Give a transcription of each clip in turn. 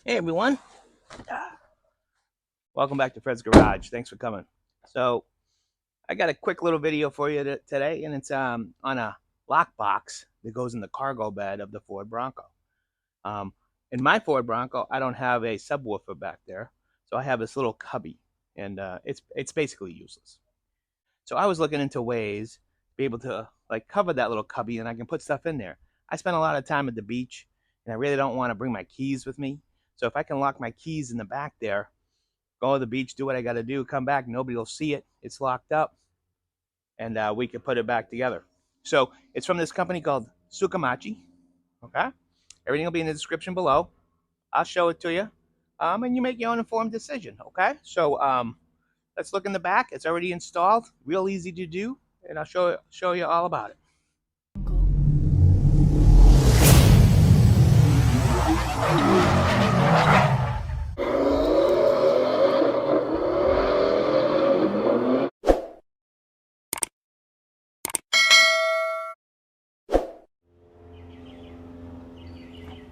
Hey everyone, welcome back to Fred's Garage. Thanks for coming. So I got a quick little video for you today, and it's on a lockbox that goes in the cargo bed of the Ford Bronco. Um, in my Ford Bronco, I don't have a subwoofer back there, so I have this little cubby, and it's basically useless. So I was looking into ways to be able to like cover that little cubby, and I can put stuff in there. I spend a lot of time at the beach, and I really don't want to bring my keys with me. So if I can lock my keys in the back there, go to the beach, do what I got to do, come back, nobody will see it. It's locked up, and we can put it back together. So it's from this company called Sukamachi. Okay, everything will be in the description below. I'll show it to you, and you make your own informed decision. Okay, so let's look in the back. It's already installed, real easy to do, and I'll show you all about it.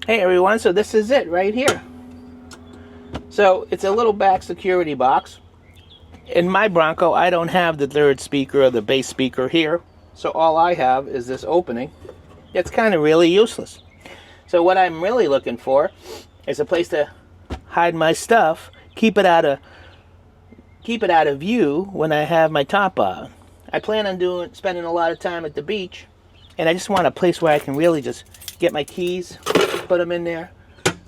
Hey everyone, so this is it right here. So it's a little back security box. In my Bronco, I don't have the third speaker or the bass speaker here, so all I have is this opening. It's kind of really useless. So what I'm really looking for is a place to hide my stuff, keep it out of view when I have my top on. I plan on spending a lot of time at the beach, and I just want a place where I can really just get my keys, put them in there,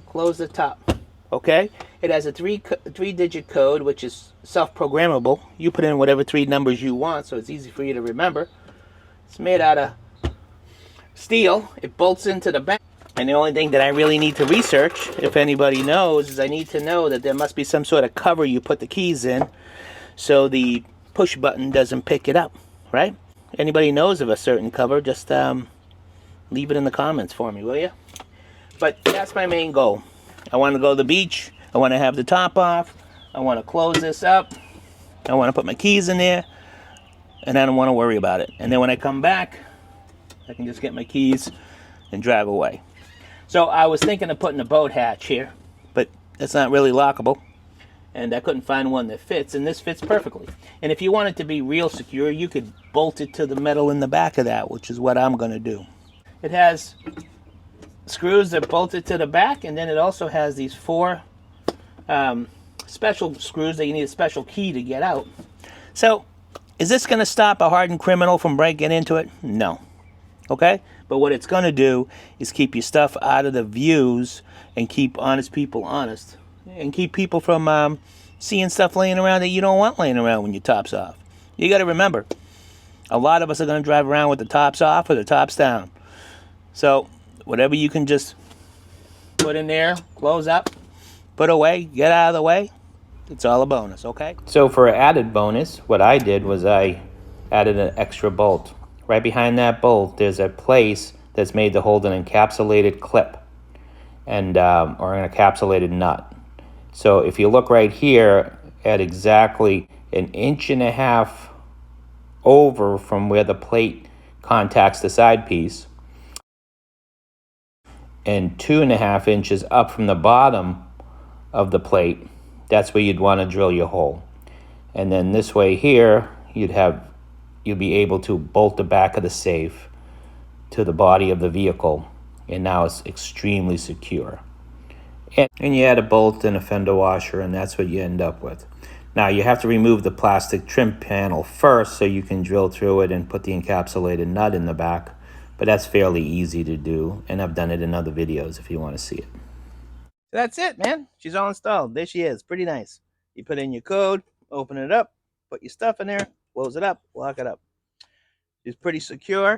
close the top. Okay? It has a three-digit code, which is self-programmable. You put in whatever 3 numbers you want, so it's easy for you to remember. It's made out of steel. It bolts into the back. And the only thing that I really need to research, if anybody knows, is I need to know that there must be some sort of cover you put the keys in so the push button doesn't pick it up, right? Anybody knows of a certain cover, just leave it in the comments for me, will you? But that's my main goal. I want to go to the beach. I want to have the top off. I want to close this up. I want to put my keys in there. And I don't want to worry about it. And then when I come back, I can just get my keys and drive away. So I was thinking of putting a boat hatch here, but it's not really lockable. And I couldn't find one that fits, and this fits perfectly. And if you want it to be real secure, you could bolt it to the metal in the back of that, which is what I'm going to do. It has screws that bolt it to the back, and then it also has these 4 special screws that you need a special key to get out. So is this going to stop a hardened criminal from breaking into it? No. Okay? But what it's going to do is keep your stuff out of the views and keep honest people honest. And keep people from seeing stuff laying around that you don't want laying around when your top's off. You got to remember, a lot of us are going to drive around with the tops off or the tops down. So whatever you can just put in there, close up, put away, get out of the way, it's all a bonus, okay? So for an added bonus, what I did was I added an extra bolt. Right behind that bolt, there's a place that's made to hold an encapsulated clip and or an encapsulated nut. So if you look right here at exactly 1.5 inches over from where the plate contacts the side piece, and 2.5 inches up from the bottom of the plate, that's where you'd want to drill your hole. And then this way here, you'd be able to bolt the back of the safe to the body of the vehicle, and now it's extremely secure. And you add a bolt and a fender washer, and that's what you end up with. Now you have to remove the plastic trim panel first so you can drill through it and put the encapsulated nut in the back, but that's fairly easy to do, and I've done it in other videos if you want to see it. That's it, man. She's all installed. There she is. Pretty nice. You put in your code, open it up, put your stuff in there, close it up, lock it up. It's pretty secure.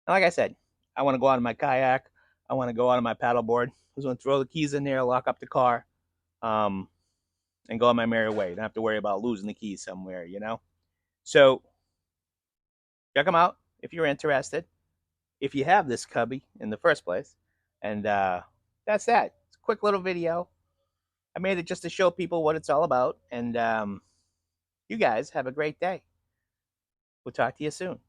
And like I said, I want to go out on my kayak. I want to go out on my paddleboard. I was going to throw the keys in there, lock up the car, and go on my merry way. Don't have to worry about losing the keys somewhere, you know? So check them out if you're interested, if you have this cubby in the first place. And that's that. It's a quick little video. I made it just to show people what it's all about. And you guys have a great day. We'll talk to you soon.